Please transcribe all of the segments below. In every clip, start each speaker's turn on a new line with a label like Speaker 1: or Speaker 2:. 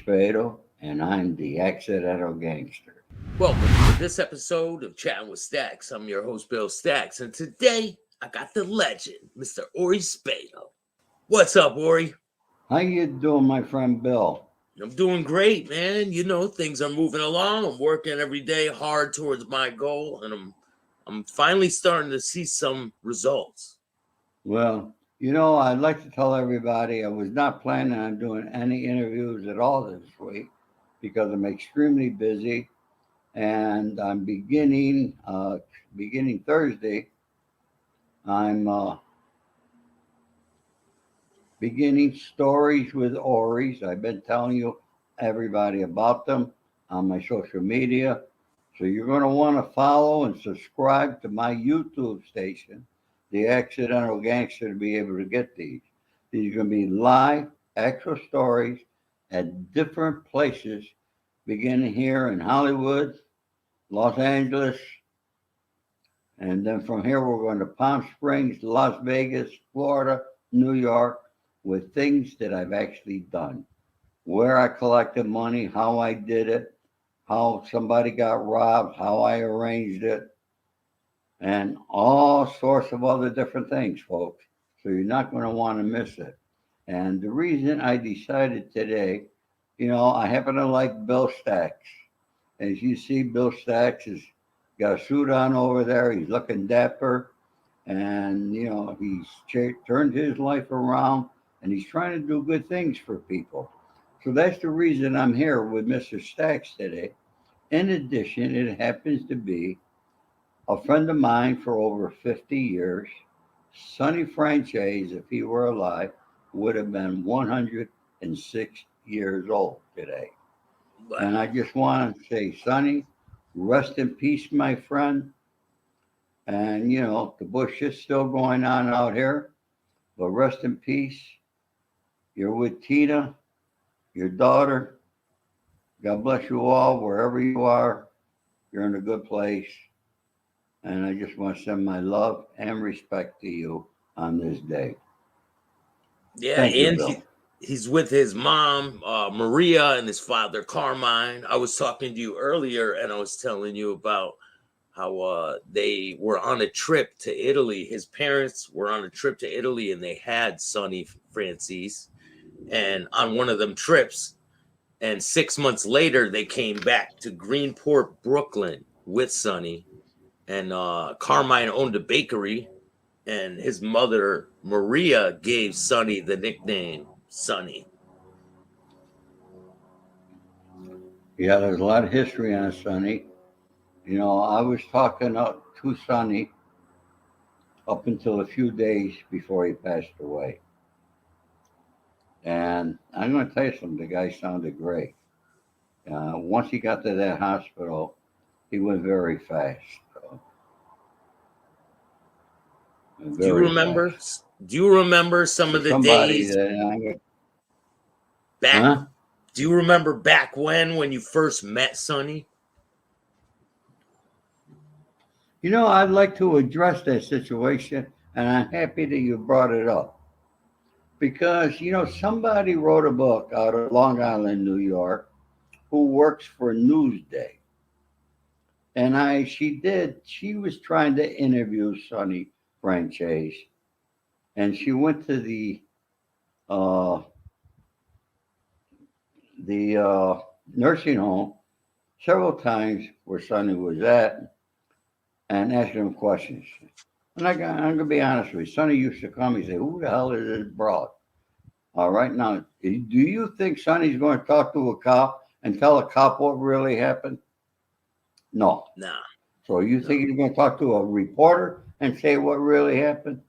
Speaker 1: Spado, and I'm the Accidental Gangster.
Speaker 2: Welcome to this episode of Chattin with Staxx. I'm your host, Bill Staxx, and today I got the legend, Mr. Ori Spado. What's up, Ori?
Speaker 1: How you doing, my friend Bill?
Speaker 2: I'm doing great, man. You know, things are moving along. I'm working every day hard towards my goal, and I'm finally starting to see some results.
Speaker 1: Well, I'd like to tell everybody I was not planning on doing any interviews at all this week because I'm extremely busy, and I'm beginning Thursday. I'm beginning stories with Ori's. I've been telling everybody about them on my social media. So you're going to want to follow and subscribe to my YouTube station, The Accidental Gangster, to be able to get these. These are going to be live, actual stories at different places, beginning here in Hollywood, Los Angeles, and then from here we're going to Palm Springs, Las Vegas, Florida, New York, with things that I've actually done, where I collected money, how I did it, how somebody got robbed, how I arranged it, and all sorts of other different things, folks. So you're not going to want to miss it. And the reason I decided today, I happen to like Bill Staxx. As you see, Bill Staxx has got a suit on over there. He's looking dapper. And, he's turned his life around, and he's trying to do good things for people. So that's the reason I'm here with Mr. Staxx today. In addition, it happens to be a friend of mine for over 50 years. Sonny Franzese, if he were alive, would have been 106 years old today. Wow. And I just want to say, Sonny, rest in peace, my friend. And, the bush is still going on out here, but rest in peace. You're with Tina, your daughter. God bless you all, wherever you are. You're in a good place. And I just want to send my love and respect to you on this day.
Speaker 2: Yeah, thank you, Bill. He's with his mom, Maria, and his father, Carmine. I was talking to you earlier, and I was telling you about how they were on a trip to Italy. His parents were on a trip to Italy, and they had Sonny Franzese. And on one of them trips, and 6 months later, they came back to Greenport, Brooklyn with Sonny. And Carmine owned a bakery, and his mother, Maria, gave Sonny the nickname Sonny.
Speaker 1: Yeah, there's a lot of history on Sonny. I was talking to Sonny up until a few days before he passed away. And I'm going to tell you something, the guy sounded great. Once he got to that hospital, he went very fast.
Speaker 2: Do you remember some of the days back? Huh? Do you remember back when you first met Sonny?
Speaker 1: I'd like to address that situation, and I'm happy that you brought it up. Because, somebody wrote a book out of Long Island, New York, who works for Newsday. And she was trying to interview Sonny Franzese. And she went to the nursing home several times where Sonny was at and asked him questions. And I'm going to be honest with you. Sonny used to come and say, who the hell is this broad? All right. Now, do you think Sonny's going to talk to a cop and tell a cop what really happened? No.
Speaker 2: Nah.
Speaker 1: So you think he's going to talk to a reporter and say what really happened?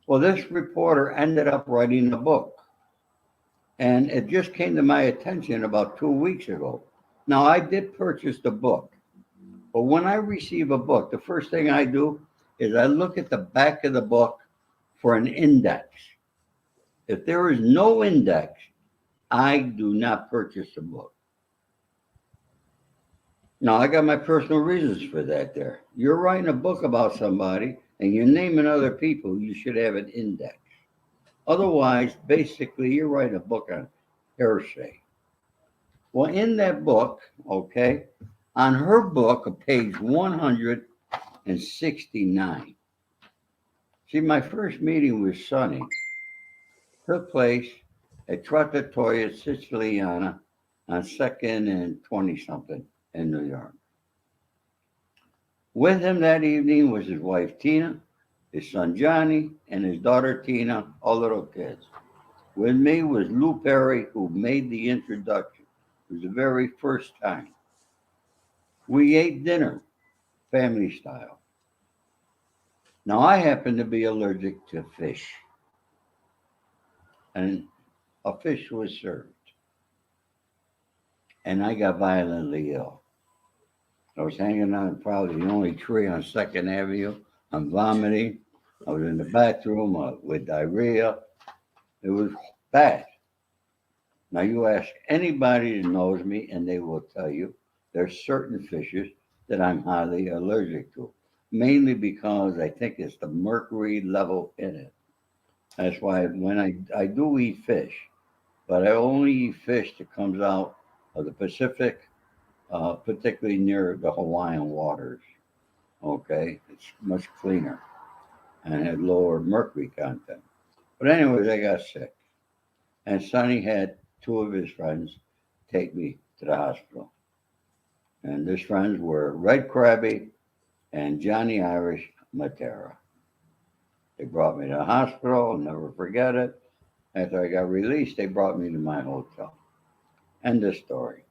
Speaker 1: Well, this reporter ended up writing a book. And it just came to my attention about 2 weeks ago. Now, I did purchase the book. But when I receive a book, the first thing I do is I look at the back of the book for an index. If there is no index, I do not purchase the book. Now, I got my personal reasons for that there. You're writing a book about somebody and you're naming other people, you should have an index. Otherwise, basically, you're writing a book on hearsay. Well, in that book, okay, on her book, page 169. See, my first meeting with Sonny took place at Trattoria Siciliana on 2nd and 20 something in New York. With him that evening was his wife Tina, his son Johnny, and his daughter Tina, all little kids. With me was Lou Perry, who made the introduction. It was the very first time. We ate dinner, family style. Now, I happen to be allergic to fish, and a fish was served, and I got violently ill. I was hanging on probably the only tree on 2nd Avenue. I'm vomiting. I was in the bathroom with diarrhea. It was bad. Now, you ask anybody that knows me, and they will tell you there's certain fishes that I'm highly allergic to, mainly because I think it's the mercury level in it. That's why when I do eat fish, but I only eat fish that comes out of the Pacific, particularly near the Hawaiian waters. Okay, it's much cleaner and had lower mercury content. But anyways, I got sick, and Sonny had two of his friends take me to the hospital. And his friends were Red Krabby and Johnny Irish Matera. They brought me to the hospital. I'll never forget it. After I got released, they brought me to my hotel. End of story.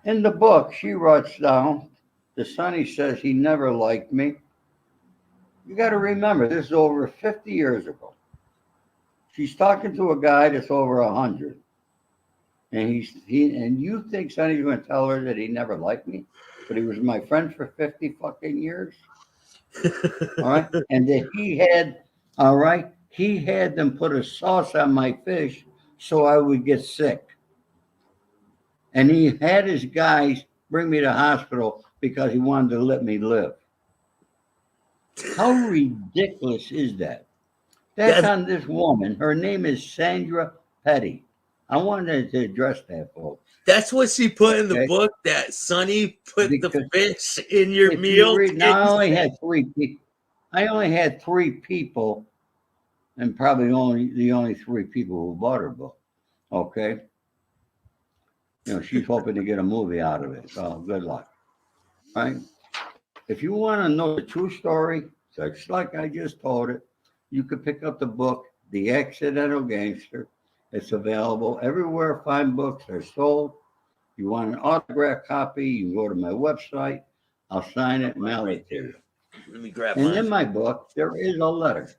Speaker 1: In the book, she writes down that Sonny says he never liked me. You got to remember, this is over 50 years ago. She's talking to a guy that's over 100. And and you think Sonny's going to tell her that he never liked me, but he was my friend for 50 fucking years. All right. And that he had them put a sauce on my fish so I would get sick. And he had his guys bring me to the hospital because he wanted to let me live. How ridiculous is that? That's on this woman. Her name is Sandra Petty. I wanted to address that, folks.
Speaker 2: That's what she put in the book, that Sonny put the fish in your meal.
Speaker 1: I only had three people, and probably the only three people who bought her book. Okay. She's hoping to get a movie out of it. So good luck. Right? If you want to know the true story, just like I just told it, you could pick up the book, The Accidental Gangster. It's available everywhere fine books are sold. You want an autographed copy, you can go to my website. I'll sign it and mail it to you.
Speaker 2: Let me grab
Speaker 1: mine. And in my book, there is a letter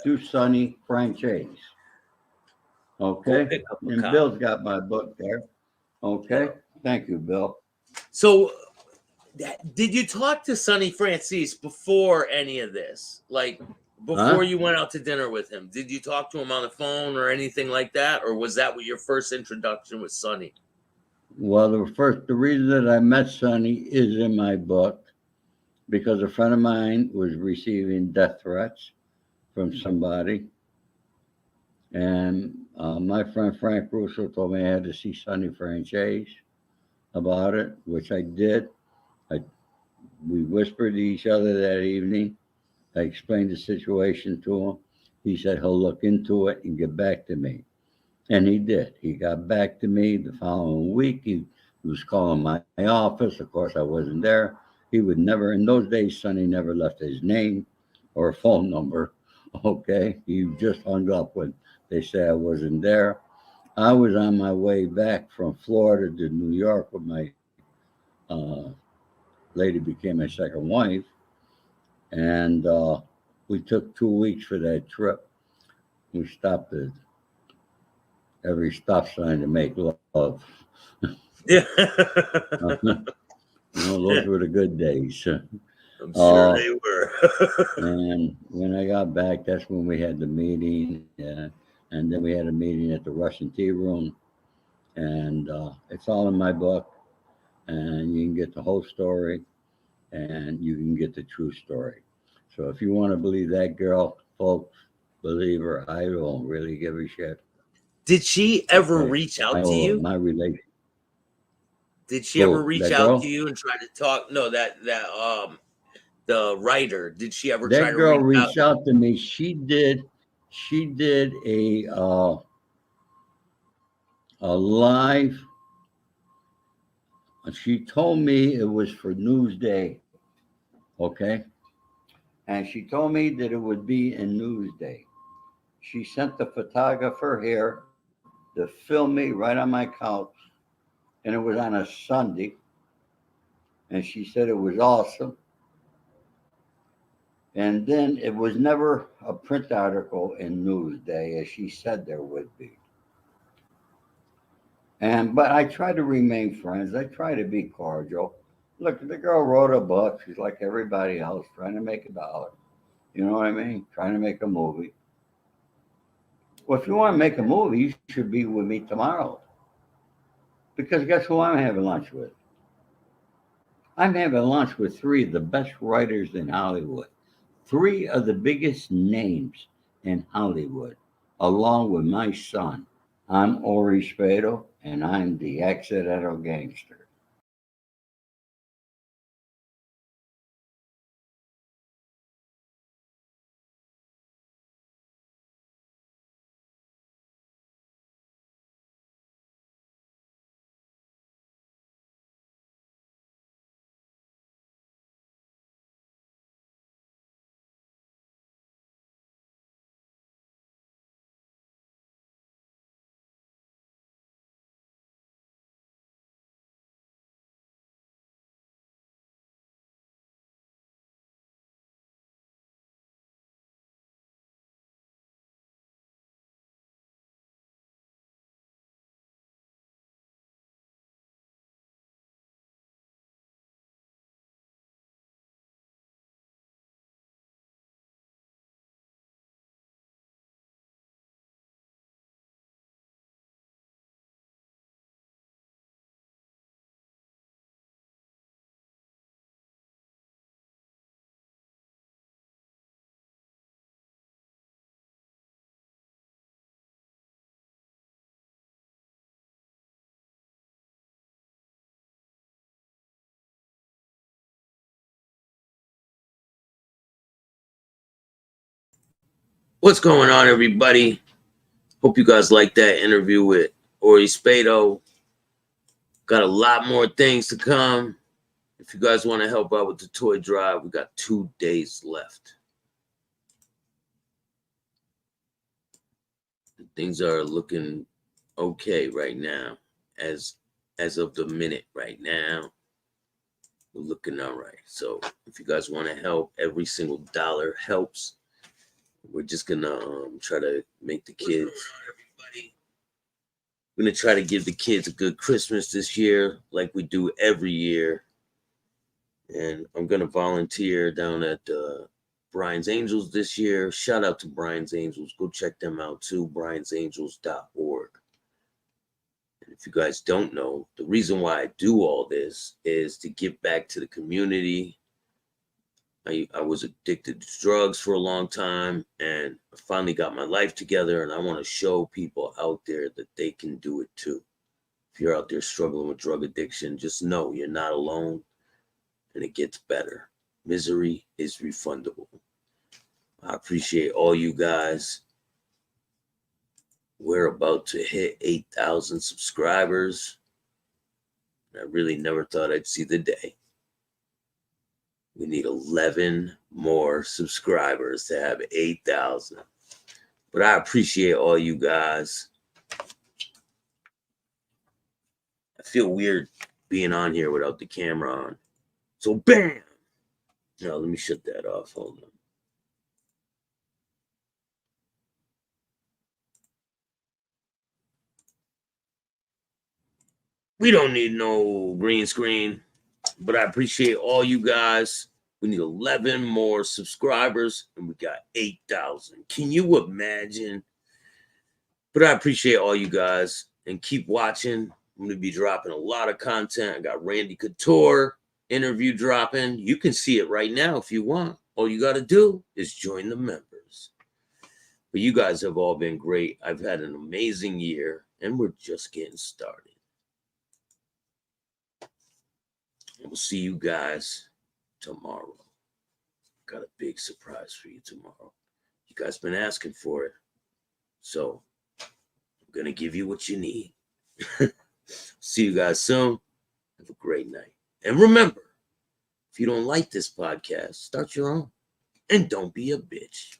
Speaker 1: to Sonny Franzese. Okay? And Bill's got my book there. Okay? Thank you, Bill.
Speaker 2: So, did you talk to Sonny Franzese before any of this? Like, before you went out to dinner with him? Did you talk to him on the phone or anything like that? Or was that your first introduction with Sonny?
Speaker 1: Well, the reason that I met Sonny is in my book because a friend of mine was receiving death threats from somebody. And my friend Frank Russo told me I had to see Sonny Franzese about it, which I did. We whispered to each other that evening. I explained the situation to him. He said he'll look into it and get back to me. And he did. He got back to me the following week. He was calling my office. Of course, I wasn't there. He would never, in those days, Sonny never left his name or a phone number. Okay. He just hung up when they say I wasn't there. I was on my way back from Florida to New York with my lady became my second wife. And we took 2 weeks for that trip. We stopped at every stop sign to make love.
Speaker 2: Yeah.
Speaker 1: Those were the good days.
Speaker 2: I'm sure they were.
Speaker 1: And when I got back, that's when we had the meeting. And then we had a meeting at the Russian Tea Room. And it's all in my book. And you can get the whole story. And you can get the true story. So if you want to believe that girl, folks, believe her. I don't really give a shit.
Speaker 2: Did she ever
Speaker 1: Okay.
Speaker 2: reach out to you?
Speaker 1: My relation.
Speaker 2: Did she ever
Speaker 1: Who?
Speaker 2: reach
Speaker 1: That
Speaker 2: out to
Speaker 1: girl?
Speaker 2: you and try to talk? No, the writer. Did she ever try
Speaker 1: That
Speaker 2: to
Speaker 1: girl
Speaker 2: reach out?
Speaker 1: reached out to me. She did a live. She told me it was for Newsday. Okay. And she told me that it would be in Newsday. She sent the photographer here to film me right on my couch. And it was on a Sunday. And she said it was awesome. And then it was never a print article in Newsday, as she said there would be. But I try to remain friends. I try to be cordial. Look, the girl wrote a book. She's like everybody else, trying to make a dollar. You know what I mean? Trying to make a movie. Well, if you want to make a movie, you should be with me tomorrow. Because guess who I'm having lunch with? I'm having lunch with three of the best writers in Hollywood. Three of the biggest names in Hollywood, along with my son. I'm Ori Spado, and I'm the Accidental Gangster.
Speaker 2: What's going on, everybody? Hope you guys like that interview with Ori Spado. Got a lot more things to come. If you guys want to help out with the toy drive, we got 2 days left. Things are looking okay right now. As of the minute right now, we're looking all right. So if you guys want to help, every single dollar helps. We're just gonna try to make the kids. We're gonna try to give the kids a good Christmas this year, like we do every year. And I'm gonna volunteer down at Brian's Angels this year. Shout out to Brian's Angels. Go check them out too. briansangels.org. And if you guys don't know, the reason why I do all this is to give back to the community. I was addicted to drugs for a long time, and I finally got my life together, and I want to show people out there that they can do it too. If you're out there struggling with drug addiction, just know you're not alone, and it gets better. Misery is refundable. I appreciate all you guys. We're about to hit 8,000 subscribers. I really never thought I'd see the day. We need 11 more subscribers to have 8,000. But I appreciate all you guys. I feel weird being on here without the camera on. So bam! No, let me shut that off. Hold on. We don't need no green screen, but I appreciate all you guys. We need 11 more subscribers, and we got 8,000. Can you imagine? But I appreciate all you guys, and keep watching. I'm going to be dropping a lot of content. I got Randy Couture interview dropping. You can see it right now if you want. All you got to do is join the members. But you guys have all been great. I've had an amazing year, and we're just getting started. And we'll see you guys tomorrow. Got a big surprise for you tomorrow. You guys been asking for it. So I'm going to give you what you need. See you guys soon. Have a great night. And remember, if you don't like this podcast, start your own. And don't be a bitch.